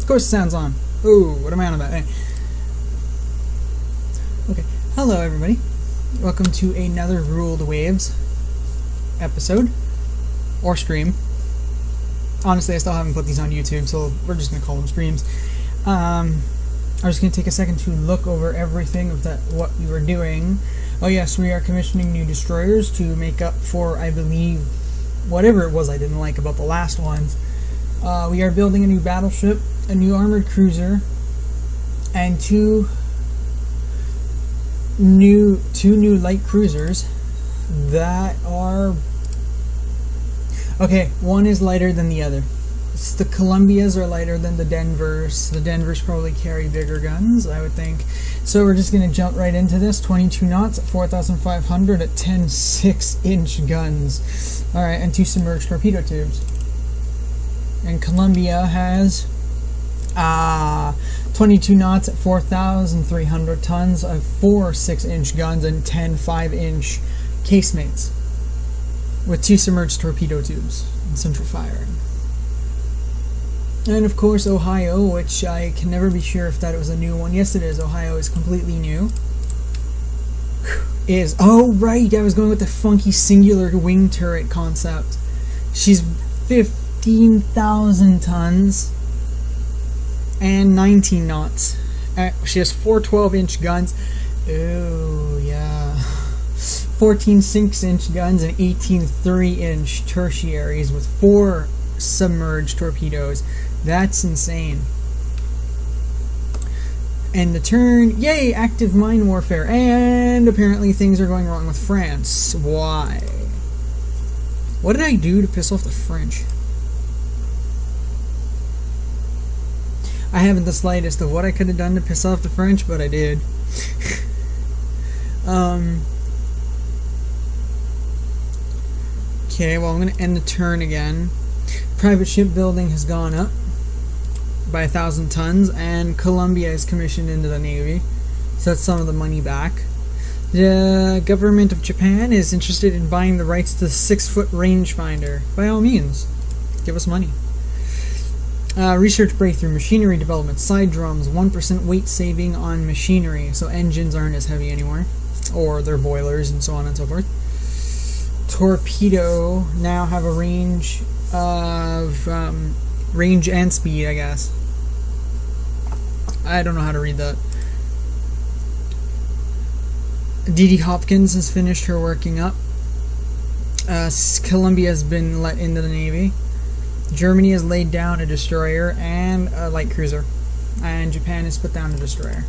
course the sound's on. Ooh, what am I on about? Hey. Okay, hello everybody. Welcome to another Ruled Waves episode. Or stream. Honestly, I still haven't put these on YouTube, so we're just going to call them streams. I'm just going to take a second to look over everything of what we were doing. Oh yes, we are commissioning new destroyers to make up for, I believe, whatever it was I didn't like about the last ones. We are building a new battleship, a new armored cruiser, and two new light cruisers that are... Okay, one is lighter than the other. The Columbias are lighter than the Denvers. The Denvers probably carry bigger guns, I would think. So we're just going to jump right into this. 22 knots at 4,500 at 10 6-inch guns. Alright, and 2 submerged torpedo tubes. And Columbia has 22 knots at 4,300 tons of 4 6-inch guns and 10 5-inch casemates with 2 submerged torpedo tubes and central firing. And of course Ohio, which I can never be sure if that was a new one. Yes it is. Ohio is completely new. Oh right, I was going with the funky singular wing turret concept. She's 15,000 tons and 19 knots. She has 4 12-inch guns. Oh yeah. 14 6-inch guns and 18 3-inch tertiaries with 4 submerged torpedoes. That's insane. And the turn, yay, active mine warfare. And apparently things are going wrong with France. Why? What did I do to piss off the French? I haven't the slightest of what I could have done to piss off the French, but I did. Okay, well I'm going to end the turn again. Private ship building has gone up by 1,000 tons, and Columbia is commissioned into the Navy. So that's some of the money back. The government of Japan is interested in buying the rights to the 6-foot rangefinder. By all means, give us money. Research breakthrough, machinery development, side drums, 1% weight saving on machinery, so engines aren't as heavy anymore, or their boilers and so on and so forth. Torpedo now have a range of range and speed, I guess. I don't know how to read that. D.D. Hopkins has finished her working up. Columbia has been let into the Navy. Germany has laid down a destroyer and a light cruiser. And Japan has put down a destroyer.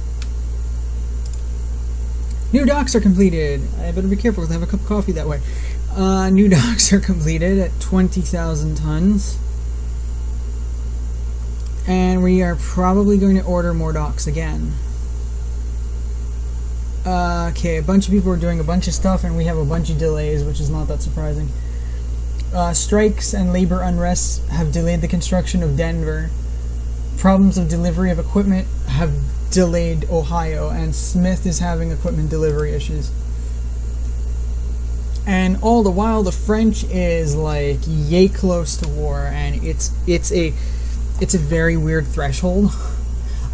New docks are completed. I better be careful because I have a cup of coffee that way. New docks are completed at 20,000 tons. And we are probably going to order more docks again. Okay, a bunch of people are doing a bunch of stuff and we have a bunch of delays, which is not that surprising. Strikes and labor unrest have delayed the construction of Denver. Problems of delivery of equipment have delayed Ohio, and Smith is having equipment delivery issues. And all the while the French is like yay close to war, and it's a very weird threshold.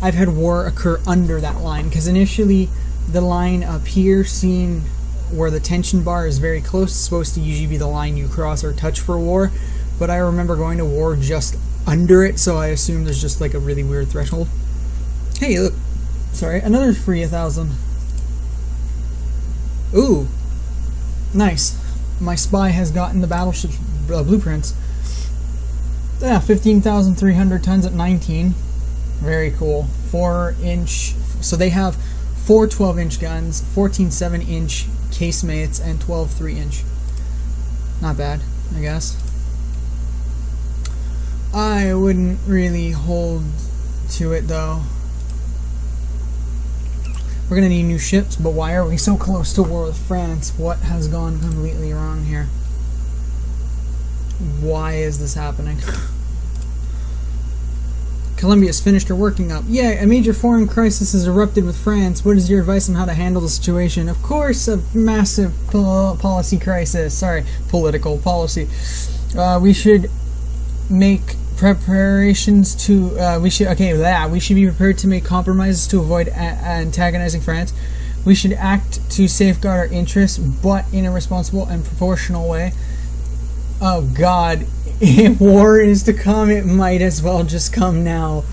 I've had war occur under that line, because initially the line up here, seen where the tension bar is very close, is supposed to usually be the line you cross or touch for war, but I remember going to war just under it, so I assume there's just like a really weird threshold. Hey, look. Sorry, another free 1,000. Ooh. Nice. My spy has gotten the battleship blueprints. Yeah, 15,300 tons at 19. Very cool. 4-inch. So they have 4 12-inch guns, 14 7-inch casemates, and 12 3-inch. Not bad, I guess. I wouldn't really hold to it though. We're gonna need new ships, but why are we so close to war with France? What has gone completely wrong here? Why is this happening? Columbia's finished her working up. Yay, a major foreign crisis has erupted with France. What is your advice on how to handle the situation? Of course, a massive policy crisis. Sorry, political policy. We should make Preparations to we should be prepared to make compromises to avoid antagonizing France. We should act to safeguard our interests, but in a responsible and proportional way. Oh God, if war is to come, it might as well just come now.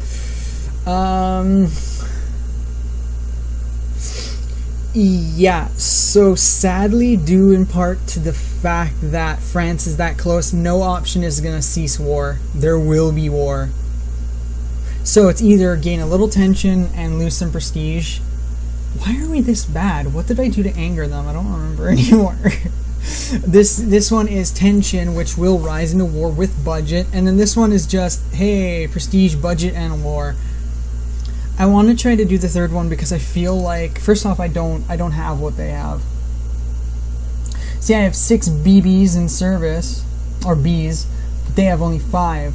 Yeah, so sadly, due in part to the fact that France is that close, no option is going to cease war. There will be war. So it's either gain a little tension and lose some prestige. Why are we this bad? What did I do to anger them? I don't remember anymore. This one is tension, which will rise into war with budget. And then this one is just, hey, prestige, budget, and war. I want to try to do the third one because I feel like, first off, I don't have what they have. See, I have 6 BBs in service, or Bs, but they have only 5.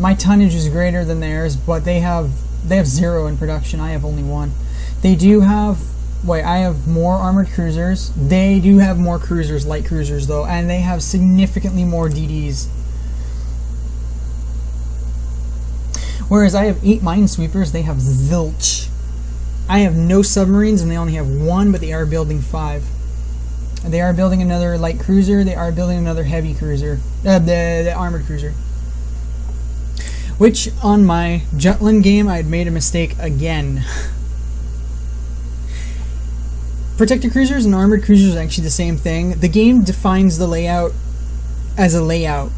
My tonnage is greater than theirs, but they have 0 in production. I have only 1. They do have, I have more armored cruisers. They do have more cruisers, light cruisers though, and they have significantly more DDs. Whereas I have 8 minesweepers, they have zilch. I have no submarines and they only have 1, but they are building 5. They are building another light cruiser, they are building another heavy cruiser. The armored cruiser. Which, on my Jutland game, I had made a mistake again. Protected cruisers and armored cruisers are actually the same thing. The game defines the layout as a layout.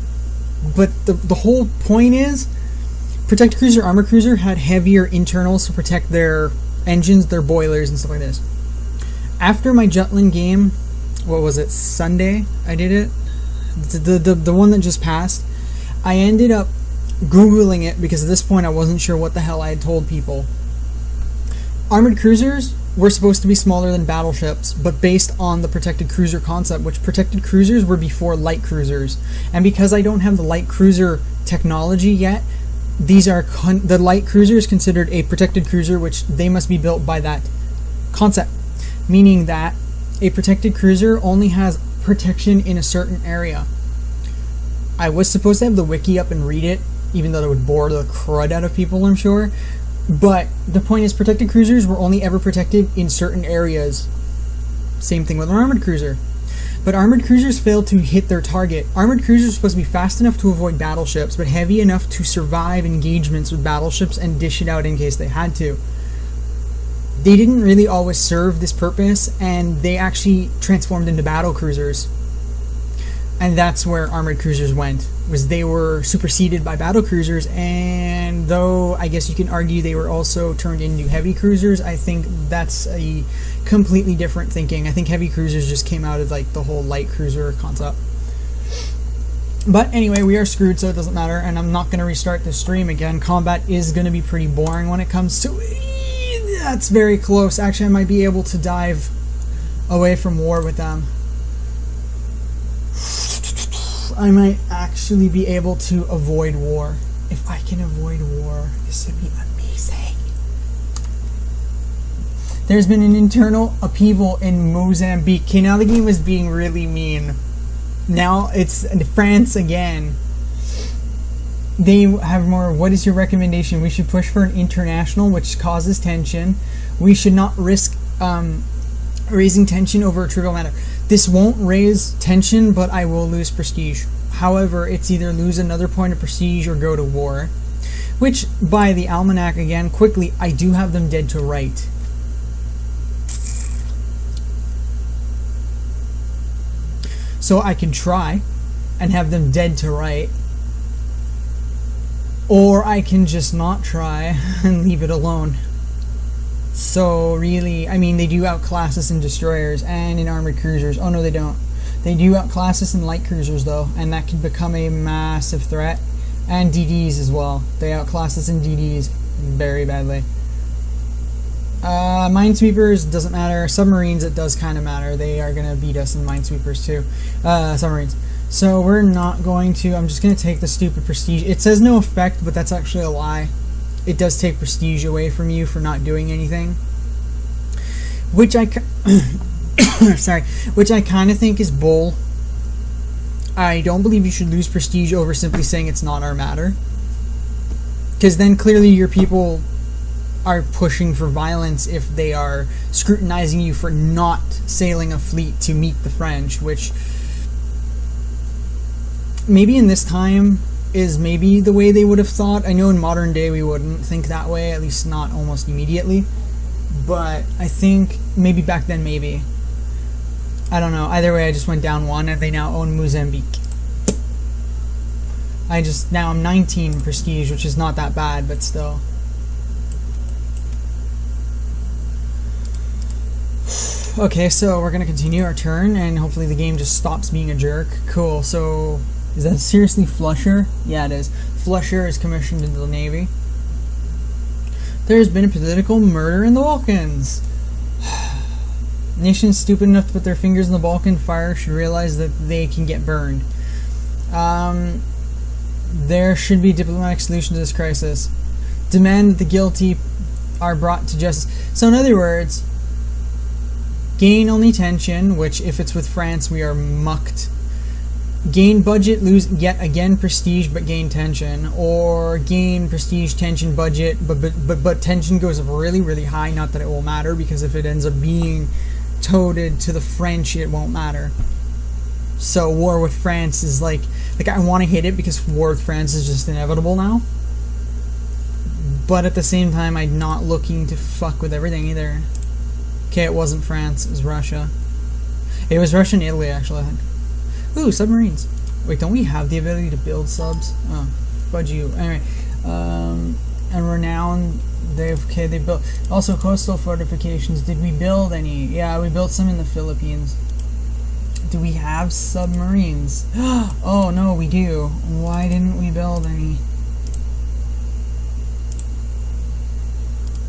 But the whole point is, Protected Cruiser, Armor Cruiser had heavier internals to protect their engines, their boilers, and stuff like this. After my Jutland game, what was it, Sunday I did it? The one that just passed. I ended up Googling it because at this point I wasn't sure what the hell I had told people. Armored Cruisers were supposed to be smaller than battleships, but based on the Protected Cruiser concept, which Protected Cruisers were before light cruisers. And because I don't have the light cruiser technology yet, these are the light cruiser is considered a protected cruiser, which they must be built by that concept, meaning that a protected cruiser only has protection in a certain area. I was supposed to have the wiki up and read it, even though that would bore the crud out of people, I'm sure. But the point is, protected cruisers were only ever protected in certain areas. Same thing with an armored cruiser. But armored cruisers failed to hit their target. Armored cruisers are supposed to be fast enough to avoid battleships, but heavy enough to survive engagements with battleships and dish it out in case they had to. They didn't really always serve this purpose, and they actually transformed into battle cruisers. And that's where armored cruisers went, was they were superseded by battle cruisers, and though I guess you can argue they were also turned into heavy cruisers, I think that's a completely different thinking. I think heavy cruisers just came out of like the whole light cruiser concept. But anyway, we are screwed, so it doesn't matter, and I'm not going to restart the stream again. Combat is going to be pretty boring when it comes to it. That's very close. Actually, I might be able to dive away from war with them. I might actually be able to avoid war. If I can avoid war, this would be amazing. There's been an internal upheaval in Mozambique. Okay, now the game is being really mean. Now it's France again. They have more, what is your recommendation? We should push for an international, which causes tension. We should not risk raising tension over a trivial matter. This won't raise tension, but I will lose prestige. However, it's either lose another point of prestige or go to war. Which, by the almanac again, quickly, I do have them dead to right. So I can try and have them dead to right. Or I can just not try and leave it alone. So really, I mean, they do outclass us in destroyers and in armored cruisers. Oh no, they don't. They do outclass us in light cruisers though, and that can become a massive threat. And DDs as well. They outclass us in DDs very badly. Minesweepers, doesn't matter. Submarines, it does kind of matter. They are going to beat us in minesweepers too. Submarines. So we're not going to, I'm just going to take the stupid prestige. It says no effect, but that's actually a lie. It does take prestige away from you for not doing anything. Which I, sorry, which I kind of think is bull. I don't believe you should lose prestige over simply saying it's not our matter. Because then clearly your people are pushing for violence if they are scrutinizing you for not sailing a fleet to meet the French, which maybe in this time is maybe the way they would have thought. I know in modern day we wouldn't think that way, at least not almost immediately. But I think maybe back then, maybe. I don't know. Either way, I just went down one, and they now own Mozambique. Now I'm 19 prestige, which is not that bad, but still. Okay, so we're going to continue our turn, and hopefully the game just stops being a jerk. Cool, so is that seriously Flusher? Yeah, it is. Flusher is commissioned into the Navy. There's been a political murder in the Balkans. Nations stupid enough to put their fingers in the Balkan fire should realize that they can get burned. There should be a diplomatic solution to this crisis. Demand that the guilty are brought to justice. So in other words, gain only tension, which if it's with France we are mucked. Gain budget, lose yet again prestige, but gain tension. Or gain prestige, tension, budget, but tension goes up really, really high. Not that it will matter, because if it ends up being toted to the French, it won't matter. So war with France is like I want to hit it because war with France is just inevitable now. But at the same time, I'm not looking to fuck with everything either. Okay, it wasn't France, it was Russia. It was Russia and Italy, actually, I think. Ooh, submarines. Wait, don't we have the ability to build subs? Oh, fudge you. Anyway, and Renown, they built. Also, coastal fortifications. Did we build any? Yeah, we built some in the Philippines. Do we have submarines? Oh, no, we do. Why didn't we build any?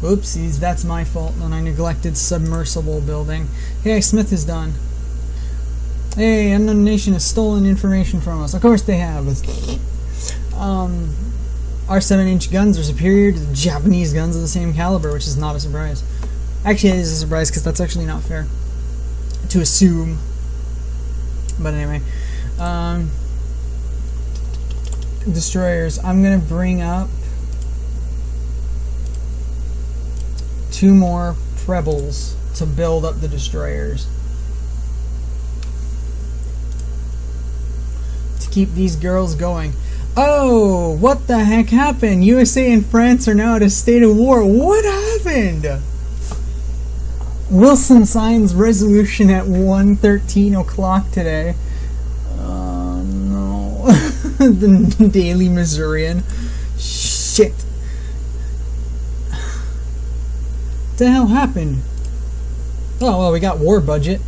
Oopsies, that's my fault, and I neglected submersible building. Hey, Smith is done. Hey, unknown nation has stolen information from us. Of course they have. Our 7-inch guns are superior to the Japanese guns of the same caliber, which is not a surprise. Actually, it is a surprise, because that's actually not fair to assume. But anyway, destroyers. I'm gonna bring up 2 more trebles to build up the destroyers. To keep these girls going. Oh, what the heck happened? USA and France are now at a state of war. What happened? Wilson signs resolution at 1:13 o'clock today. Oh no. The Daily Missourian. Shit. What the hell happened? Oh, well, we got war budget.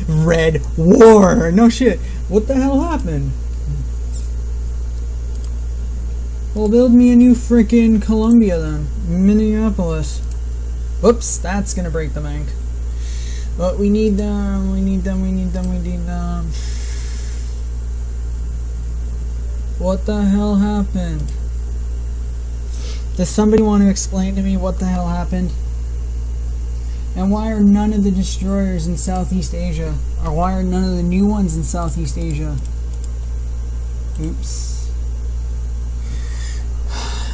Red war. No shit. What the hell happened? Well, build me a new frickin' Columbia then. Minneapolis. Whoops, that's gonna break the bank. But we need them. What the hell happened? Does somebody want to explain to me what the hell happened? And why are none of the destroyers in Southeast Asia? Or why are none of the new ones in Southeast Asia? Oops.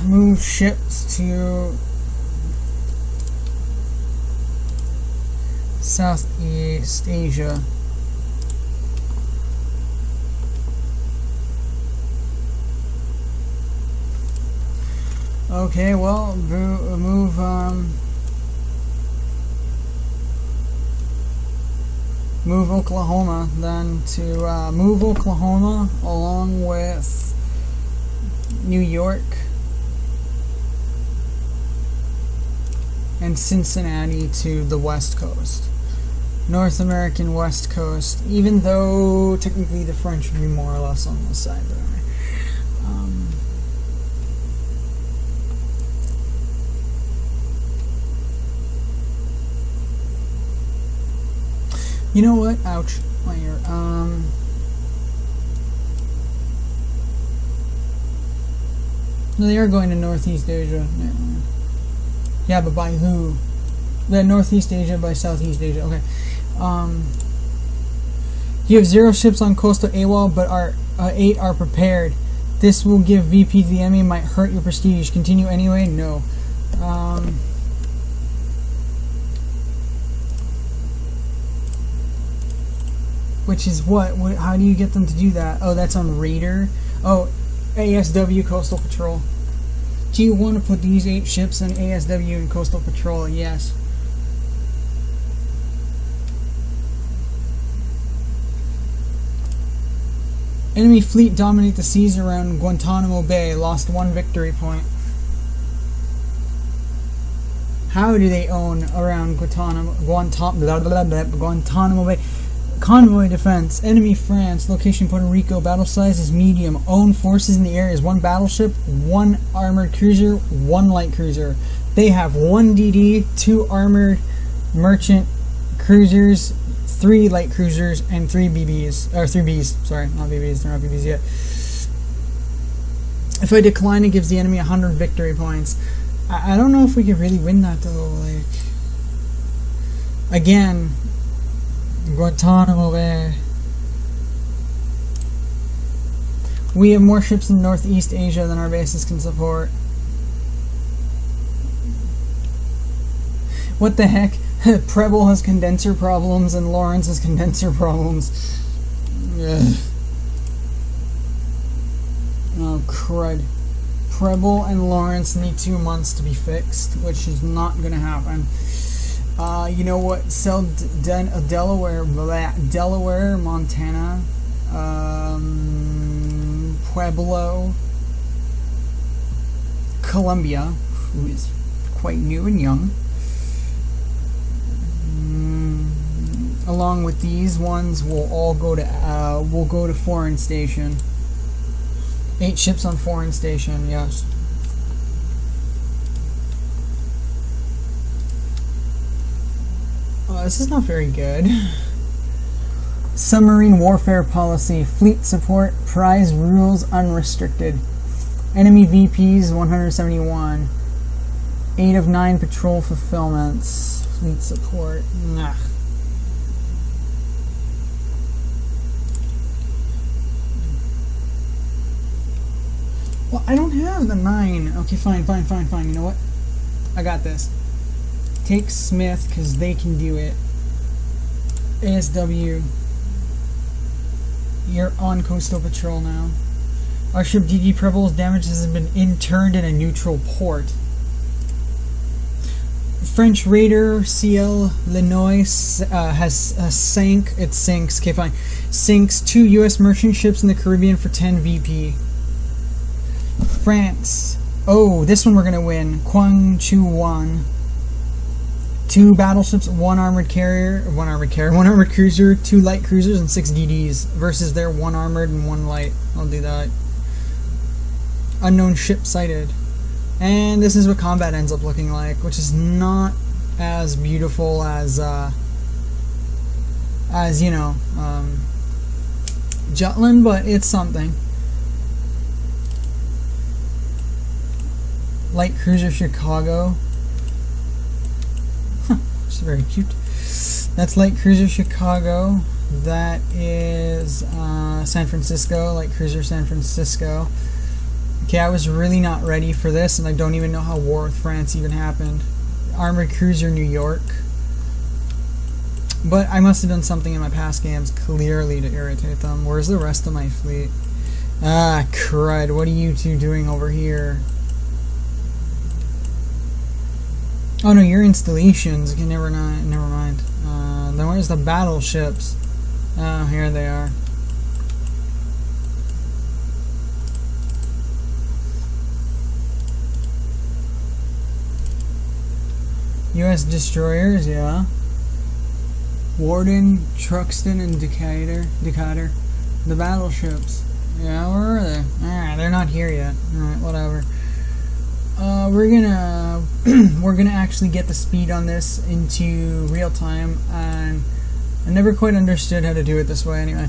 Move ships to Southeast Asia. Okay, well, move Oklahoma then to move Oklahoma along with New York and Cincinnati to the West Coast. North American West Coast, even though technically the French would be more or less on this side, but anyway. You know what? Ouch. My ear. No, they are going to Northeast Asia. Yeah, but by who? Yeah, Northeast Asia by Southeast Asia. Okay. You have 0 ships on coastal AWOL, but 8 are prepared. This will give VP to the enemy, might hurt your prestige. Continue anyway? No. Which is what? How do you get them to do that? Oh, that's on Raider. Oh, ASW Coastal Patrol. Do you want to put these 8 ships on ASW and Coastal Patrol? Yes. Enemy fleet dominate the seas around Guantanamo Bay. Lost 1 victory point. How do they own around Guantanamo Bay? Convoy defense. Enemy France. Location Puerto Rico. Battle size is medium. Own forces in the area is 1 battleship, 1 armored cruiser, 1 light cruiser. They have 1 DD, 2 armored merchant cruisers, 3 light cruisers, and 3 BBs. Or 3 Bs. Sorry, not BBs. They're not BBs yet. If I decline, it gives the enemy 100 victory points. I don't know if we could really win that though. Like, again, Guantanamo Bay. We have more ships in Northeast Asia than our bases can support. What the heck? Preble has condenser problems and Lawrence has condenser problems. Ugh. Oh crud. Preble and Lawrence need 2 months to be fixed, which is not going to happen. You know what? Sell Delaware, Montana, Pueblo, Colombia, who is quite new and young. Along with these ones, we'll all go to Foreign Station. 8 ships on Foreign Station, yes. This is not very good. Submarine warfare policy. Fleet support. Prize rules unrestricted. Enemy VPs 171. 8 of 9 patrol fulfillments. Fleet support. Nah. Well, I don't have the 9. Okay, fine. You know what? I got this. Take Smith, because they can do it. ASW. You're on Coastal Patrol now. Our ship DD Preble's damage has been interned in a neutral port. French Raider CL Linois has sank. It sinks. Okay, fine. Sinks 2 U.S. merchant ships in the Caribbean for 10 VP. France. Oh, this one we're gonna win. Kwang Chu Wan. 2 battleships, 1 armored cruiser, 2 light cruisers, and 6 DDs versus their 1 armored and 1 light. I'll do that. Unknown ship sighted. And this is what combat ends up looking like, which is not as beautiful as you know, Jutland, but it's something. Light cruiser Chicago. It's very cute. That's Light Cruiser Chicago. That is San Francisco. Light Cruiser San Francisco. Okay, I was really not ready for this, and I don't even know how War with France even happened. Armored Cruiser New York. But I must have done something in my past games clearly to irritate them. Where's the rest of my fleet? Ah, crud. What are you two doing over here? Oh no, your installations. Okay, never mind. Then where's the battleships? Oh, here they are. U.S. destroyers, yeah. Warden, Truxton, and Decatur. The battleships. Yeah, where are they? Alright, they're not here yet. Alright, whatever. We're gonna actually get the speed on this into real time, and I never quite understood how to do it this way. Anyway,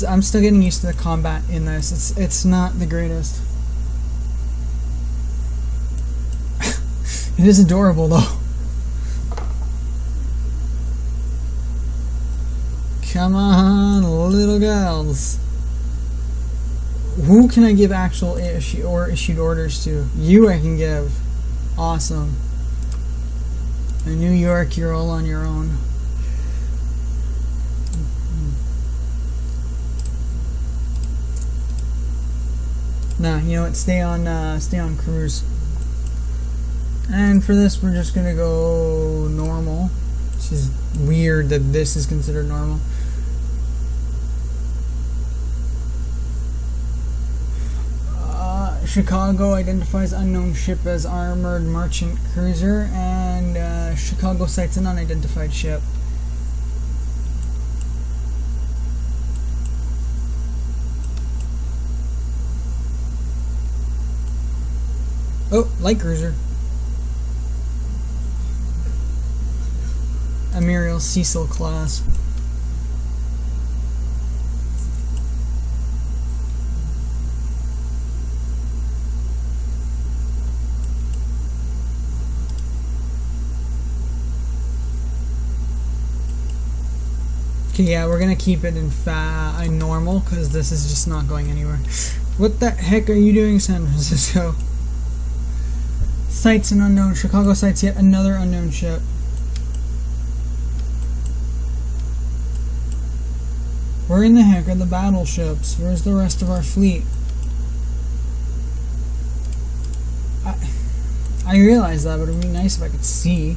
I'm still getting used to the combat in this. It's not the greatest. It is adorable though. Come on, little girls. Who can I give actual issued orders to? You I can give. Awesome. In New York, you're all on your own. Nah, you know what? Stay on cruise. And for this, we're just gonna go normal. Which is weird that this is considered normal. Chicago identifies unknown ship as armored merchant cruiser, and Chicago sights an unidentified ship. Oh, light cruiser. A Muriel Cecil class. Okay, yeah, we're gonna keep it in normal because this is just not going anywhere. What the heck are you doing, San Francisco? Sights an unknown. Chicago sights yet another unknown ship. Where in the heck are the battleships? Where's the rest of our fleet? I realize that, but it would be nice if I could see.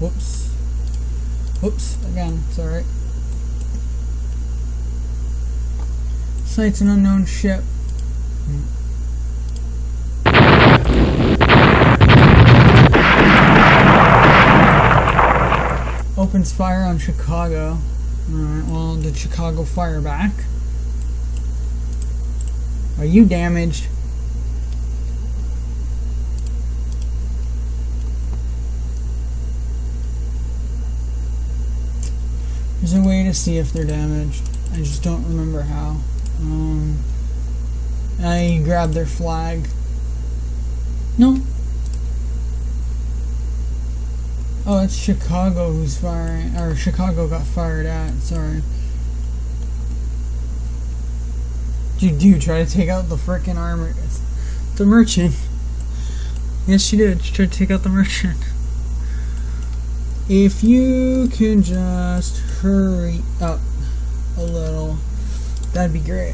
Whoops. Whoops, again, it's alright. Sights an unknown ship. Opens fire on Chicago. Alright, well, did Chicago fire back? Are you damaged? There's a way to see if they're damaged. I just don't remember how. I grabbed their flag. No. Oh, it's Chicago who's firing, or Chicago got fired at, sorry. Did you try to take out the frickin' armor? The merchant. Yes, she did. She tried to take out the merchant. If you can just hurry up a little, that'd be great.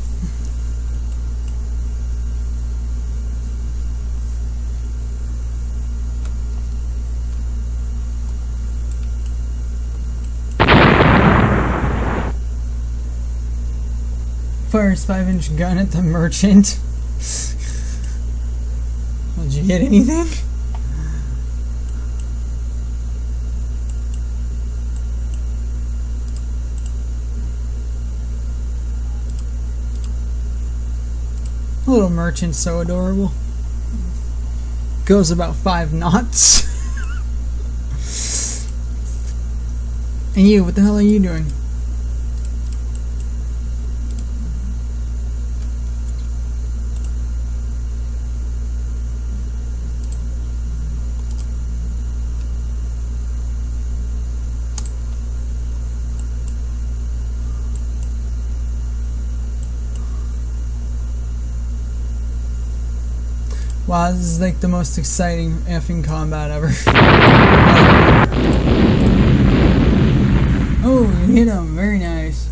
Fires 5-inch gun at the merchant. Did you get anything? Little merchant's so adorable. Goes about 5 knots. And you, what the hell are you doing? Wow, this is like the most exciting effing combat ever. Oh, you hit him. Very nice.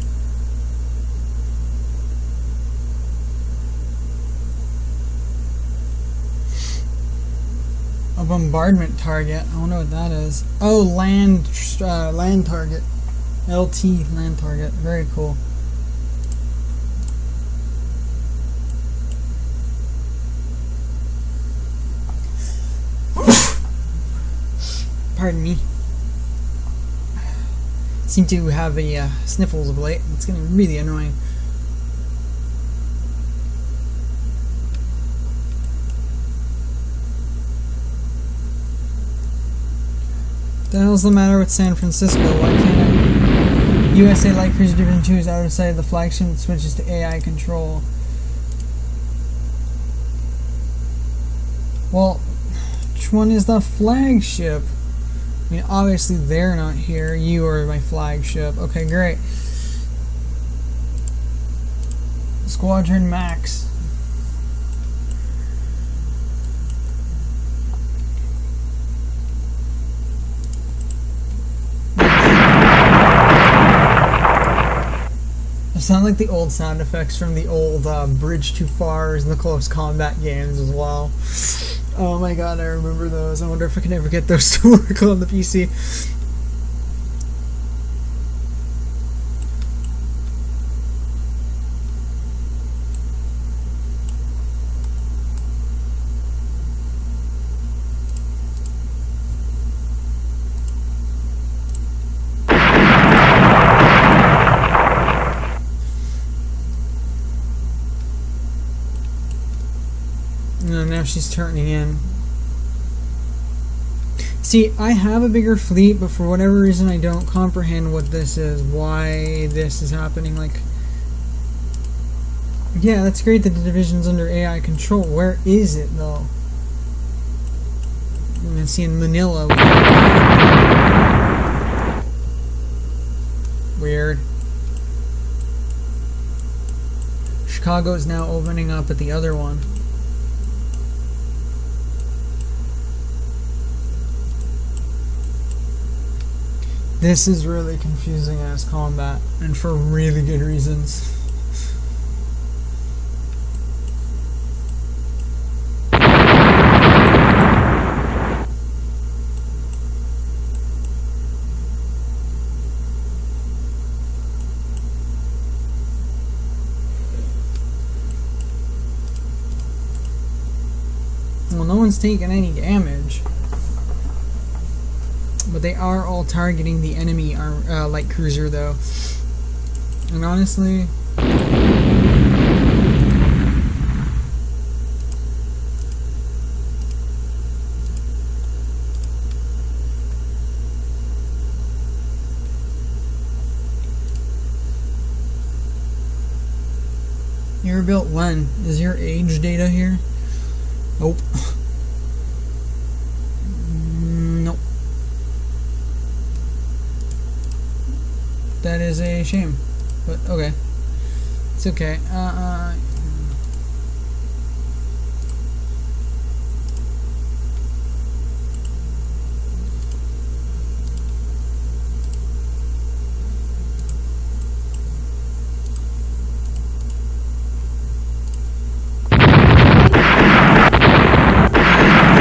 A bombardment target. I don't know what that is. Oh, land target. LT land target. Very cool. Pardon me. Seem to have a sniffles of late. It's getting really annoying. What the hell's the matter with San Francisco? Why can't USA Light Cruiser Division 2 is out of sight of the flagship and switches to AI control? Well, which one is the flagship? I mean, obviously they're not here. You are my flagship. Okay, great. Squadron Max. It sounds like the old sound effects from the old Bridge Too Fars and the Close Combat games as well. Oh my god, I remember those. I wonder if I can ever get those to work on the PC. No, now she's turning in. See, I have a bigger fleet, but for whatever reason I don't comprehend what this is. Why this is happening. Like, yeah, that's great that the division's under AI control. Where is it, though? I'm gonna see in Manila. Weird. Chicago is now opening up at the other one. This is really confusing as combat, and for really good reasons. Well, no one's taken any damage. But they are all targeting the enemy light cruiser, though. And honestly, you were built when? Is your age data here? Nope. That is a shame, but okay. It's okay.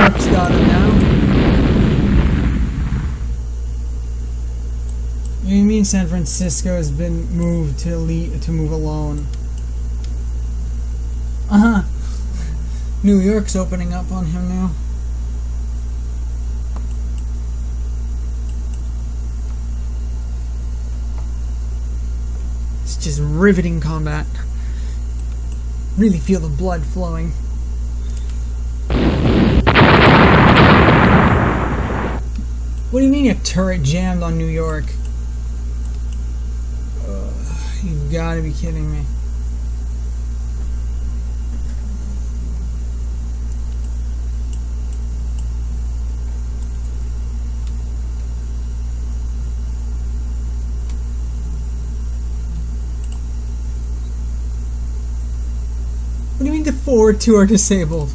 York's got it now. What do you mean San Francisco has been moved to move alone? New York's opening up on him now. It's just riveting combat. Really feel the blood flowing. What do you mean a turret jammed on New York? You've got to be kidding me. What do you mean the forward two are disabled?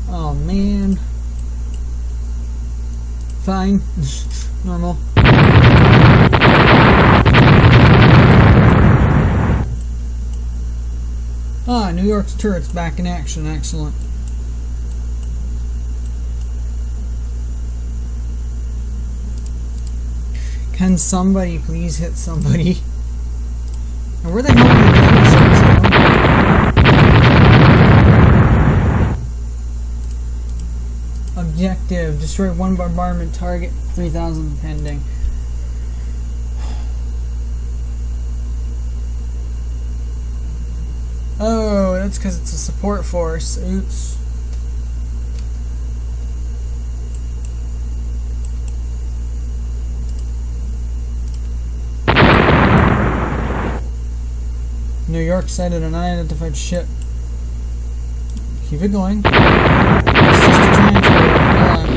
Oh man. Fine. Normal. Ah, New York's turret's back in action. Excellent. Can somebody please hit somebody? And where the hell are the dinosaurs going? Objective: destroy one bombardment target. 3,000 pending. Oh, that's because it's a support force. Oops. New York sighted an unidentified ship. Keep it going. It's just a transfer. Relax.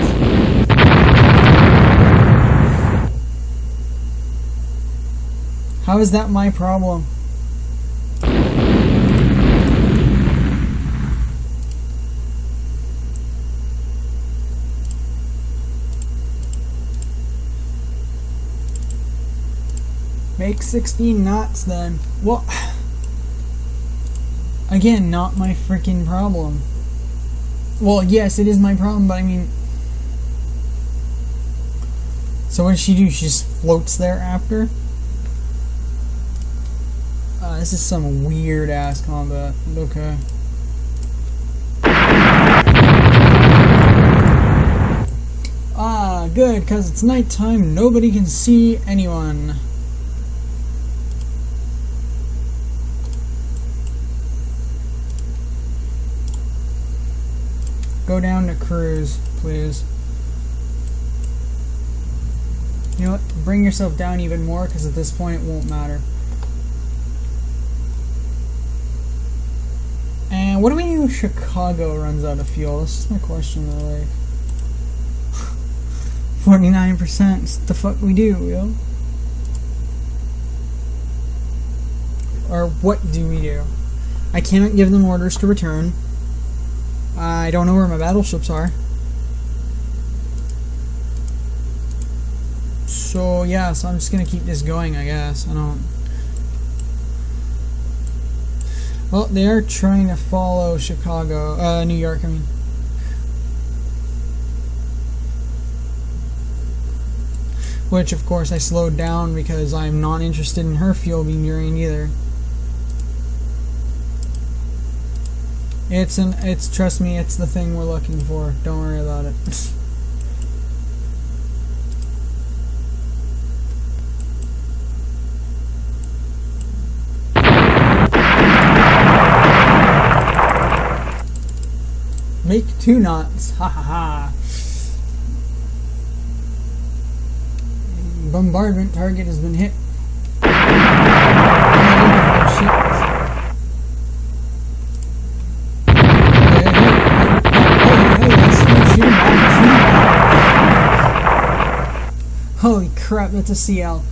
How is that my problem? Make 16 knots then. Well, again, not my freaking problem. Well, yes, it is my problem, but I mean... So what does she do? She just floats there after? This is some weird ass combat. Okay. Ah, good, because it's nighttime. Nobody can see anyone. Go down to cruise, please. You know what? Bring yourself down even more, because at this point it won't matter. And what do we do if Chicago runs out of fuel? That's just my question, though. Like, 49%. It's the fuck we do, yo? Or what do we do? I cannot give them orders to return. I don't know where my battleships are. So yeah, so I'm just gonna keep this going, I guess. I don't... Well, they are trying to follow Chicago, New York, I mean. Which, of course, I slowed down because I'm not interested in her fuel being drained either. Trust me, it's the thing we're looking for. Don't worry about it. Make 2 knots. Ha ha ha. Bombardment target has been hit. Holy crap, that's a CL.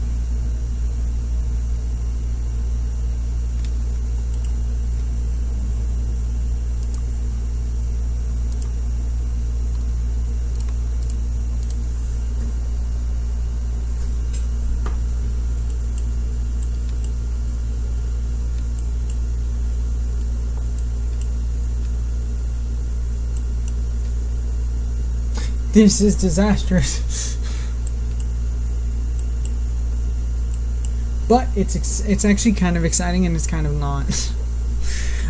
This is disastrous. But it's actually kind of exciting and it's kind of not.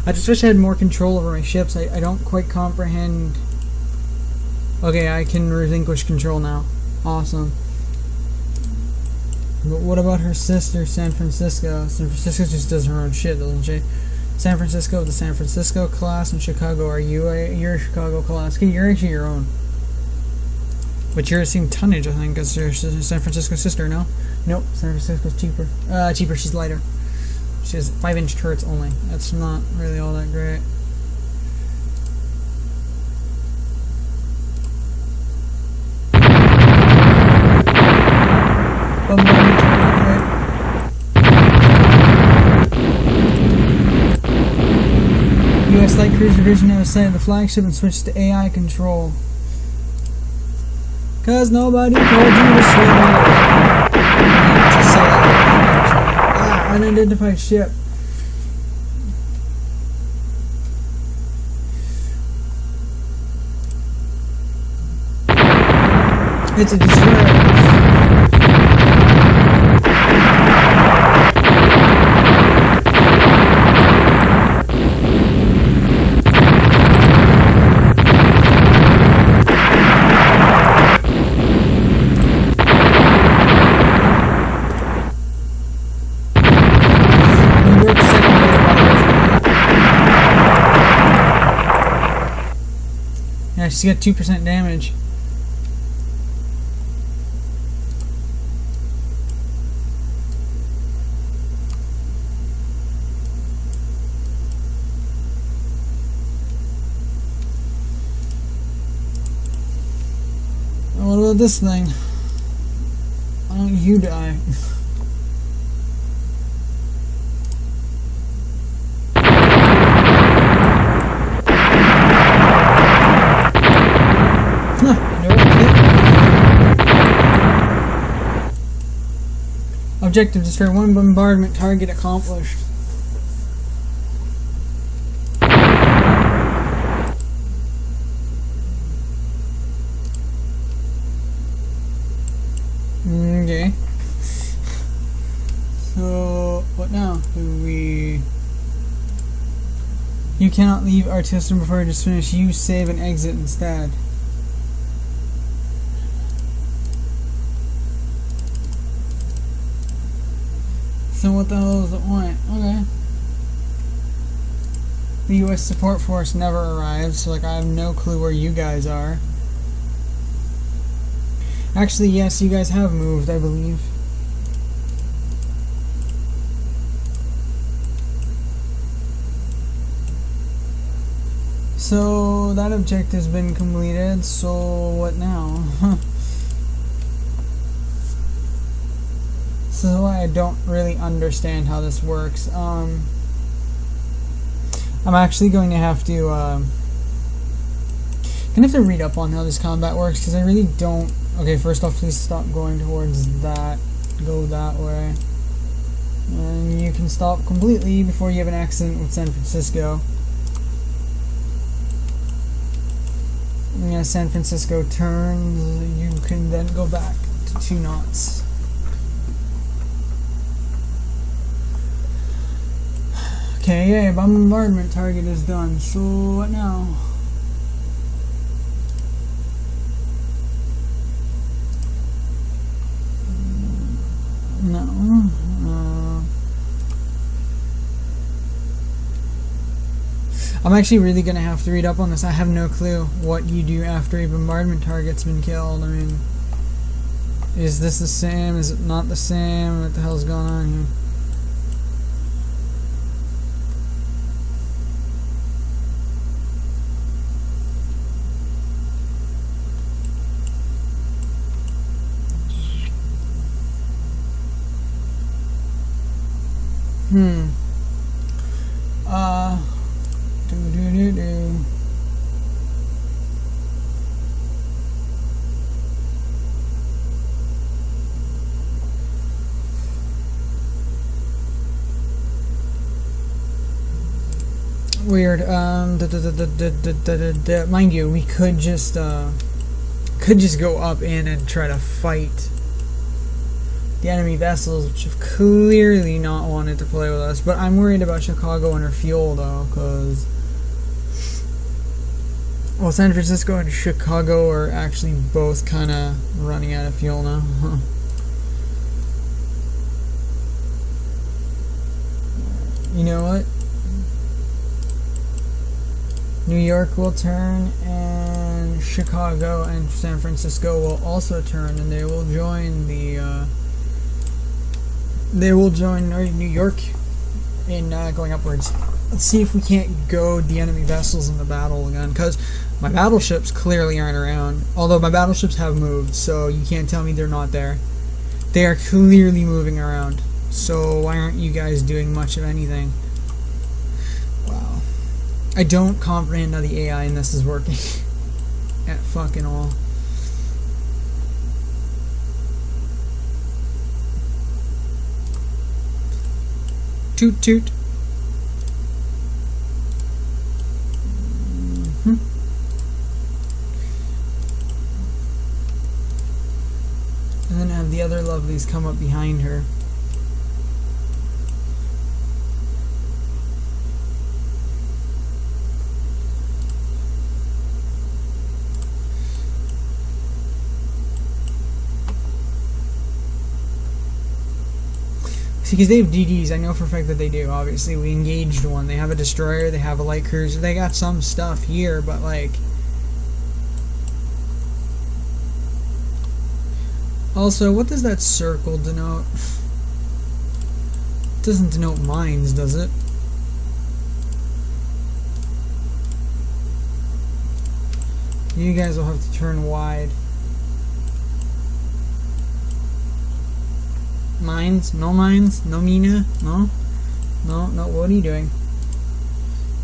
I just wish I had more control over my ships. I don't quite comprehend. Okay, I can relinquish control now. Awesome. But what about her sister, San Francisco? San Francisco just does her own shit, doesn't she? San Francisco, the San Francisco class, and Chicago. Are you you're a Chicago class? Okay, you're actually your own. But you're the same tonnage, I think, as your San Francisco sister, no? Nope, San Francisco's cheaper. Cheaper, she's lighter. She has 5-inch turrets only. That's not really all that great. U.S. Light Cruise Division has sighted the flagship and switched to AI control. Cause nobody told you to sail. Unidentified ship. It's a destroyer. Yeah, she's got 2% damage. about this thing? Why don't you die? Objective: destroy one bombardment target. Accomplished. Okay. So, what now? You cannot leave our system before it is finished. You save and exit instead. So what the hell does it want? Okay. The U.S. support force never arrived, so like I have no clue where you guys are. Actually, yes, you guys have moved, I believe. So that objective's been completed, so what now? This is why I don't really understand how this works. I'm actually going to have to read up on how this combat works, because I really don't. Okay, first off, please stop going towards that. Go that way. And you can stop completely before you have an accident with San Francisco. Yeah, San Francisco turns, you can then go back to 2 knots. Okay, yeah, bombardment target is done. So what now? No. I'm actually really gonna have to read up on this. I have no clue what you do after a bombardment target's been killed. I mean, is this the same? Is it not the same? What the hell's going on here? Weird. Mind you, we could just go up in and try to fight the enemy vessels, which have clearly not wanted to play with us. But I'm worried about Chicago and her fuel, though, because well, San Francisco and Chicago are actually both kind of running out of fuel now. You know what? New York will turn, and Chicago and San Francisco will also turn, and they will join the New York in going upwards. Let's see if we can't goad the enemy vessels in the battle again, because my battleships clearly aren't around. Although my battleships have moved, so you can't tell me they're not there. They are clearly moving around. So why aren't you guys doing much of anything? Wow. I don't comprehend how the AI in this is working at fucking all. Toot toot. And then have the other lovelies come up behind her. Because they have DDs, I know for a fact that they do. Obviously, we engaged one. They have a destroyer, they have a light cruiser, they got some stuff here, but like... Also, what does that circle denote? It doesn't denote mines, does it? You guys will have to turn wide. Mines? No mines? No Mina? No? No, no, what are you doing?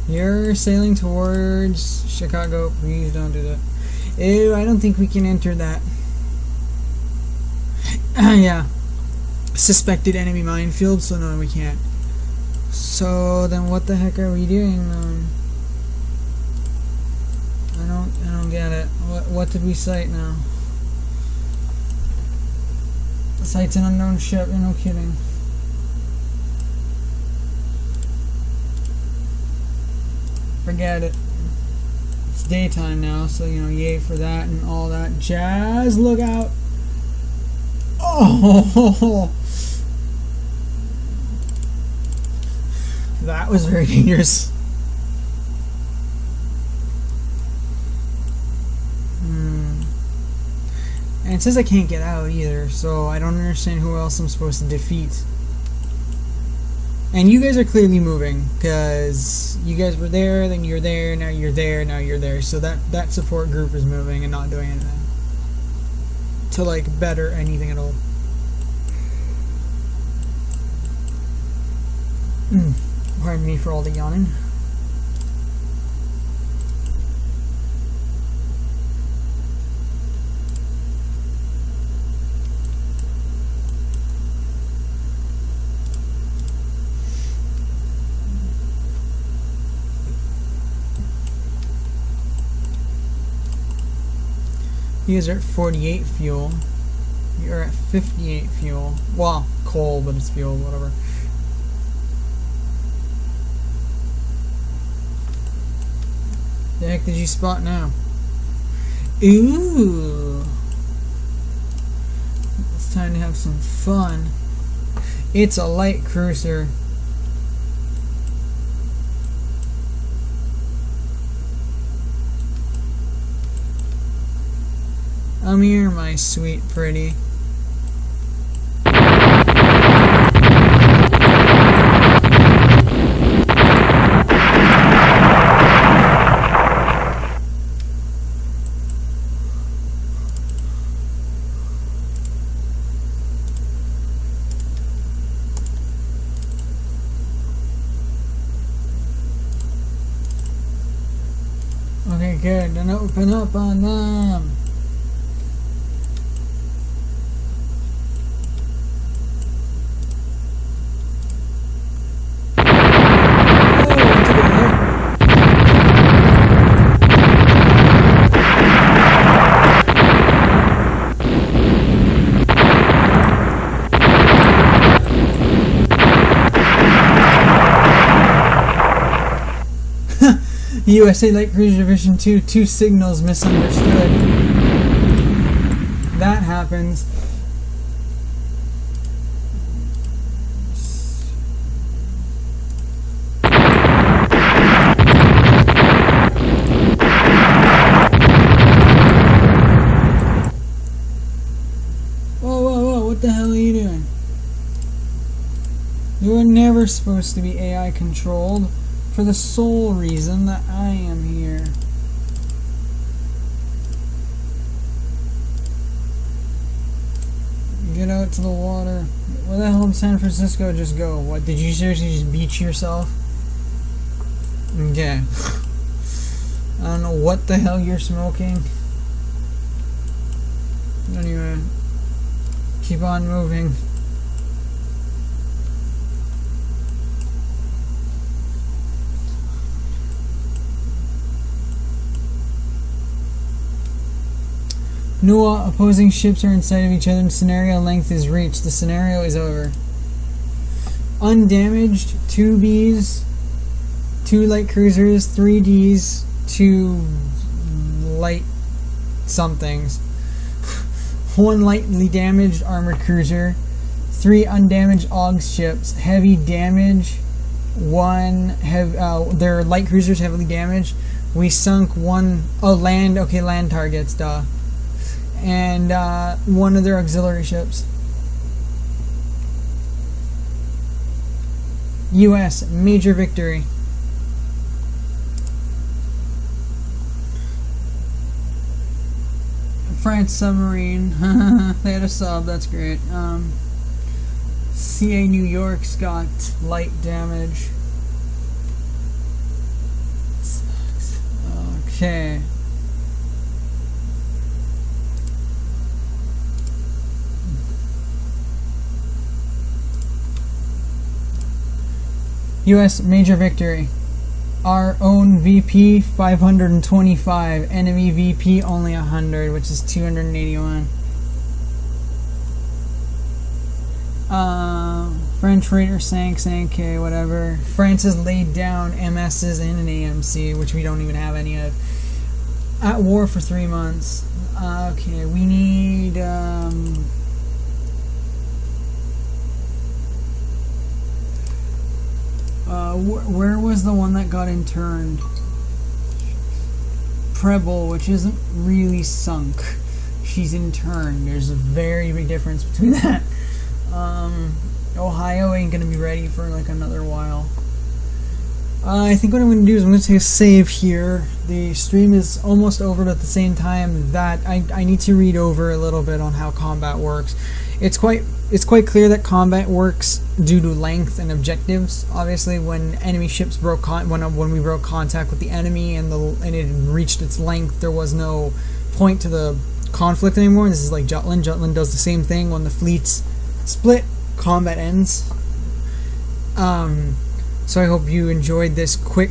You're sailing towards Chicago. Please don't do that. Ew, I don't think we can enter that. Yeah. Suspected enemy minefield, so no, we can't. So then what the heck are we doing? I don't get it. What did we sight now? Sight's an unknown ship, you're no kidding. Forget it. It's daytime now, so you know, yay for that and all that jazz. Look out! Oh, that was very dangerous. And it says I can't get out either, so I don't understand who else I'm supposed to defeat. And you guys are clearly moving, because you guys were there, then you're there, now you're there, now you're there. So that support group is moving and not doing anything to like better anything at all. Pardon me for all the yawning. You guys are at 48 fuel. You're at 58 fuel. Well, coal, but it's fuel, whatever. The heck did you spot now? Ooh! It's time to have some fun. It's a light cruiser. Come here, my sweet pretty. Okay, good. Then open up on them. USA Light Cruiser Division 2, 2 signals misunderstood. That happens. Whoa, whoa, whoa, what the hell are you doing? You were never supposed to be AI controlled. For the sole reason that I am here. Get out to the water. Where the hell did San Francisco just go? What, did you seriously just beach yourself? Okay. I don't know what the hell you're smoking. Anyway. Keep on moving. No opposing ships are in sight of each other. Scenario length is reached. The scenario is over. Undamaged, 2 Bs, 2 light cruisers, 3 Ds, 2 light somethings, 1 lightly damaged armored cruiser, 3 undamaged AUG ships, heavy damage, 1 their light cruisers heavily damaged. We sunk 1 land targets, duh. And 1 of their auxiliary ships. US, major victory. France submarine. They had a sub, that's great. CA New York's got light damage. Sucks. Okay. US major victory. Our own VP 525, enemy VP only 100, which is 281. French Raider sank, okay, whatever. France has laid down MSs and an AMC, which we don't even have any of. At war for 3 months. Okay, we need where was the one that got interned? Preble, which isn't really sunk. She's interned. There's a very big difference between that. Ohio ain't gonna be ready for like another while. I think what I'm gonna do is I'm gonna take a save here. The stream is almost over, but at the same time that I need to read over a little bit on how combat works. It's quite clear that combat works due to length and objectives. Obviously, when enemy ships broke when we broke contact with the enemy and it reached its length, there was no point to the conflict anymore. This is like Jutland. Jutland does the same thing. When the fleets split, combat ends. So I hope you enjoyed this quick,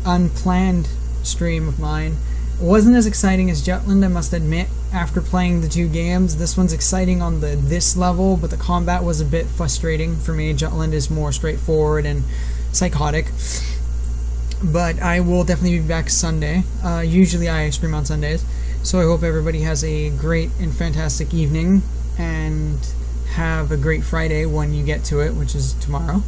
unplanned stream of mine. It wasn't as exciting as Jutland, I must admit. After playing the 2 games, this one's exciting on this level, but the combat was a bit frustrating for me. Jutland is more straightforward and psychotic. But I will definitely be back Sunday. Usually I stream on Sundays. So I hope everybody has a great and fantastic evening, and have a great Friday when you get to it, which is tomorrow.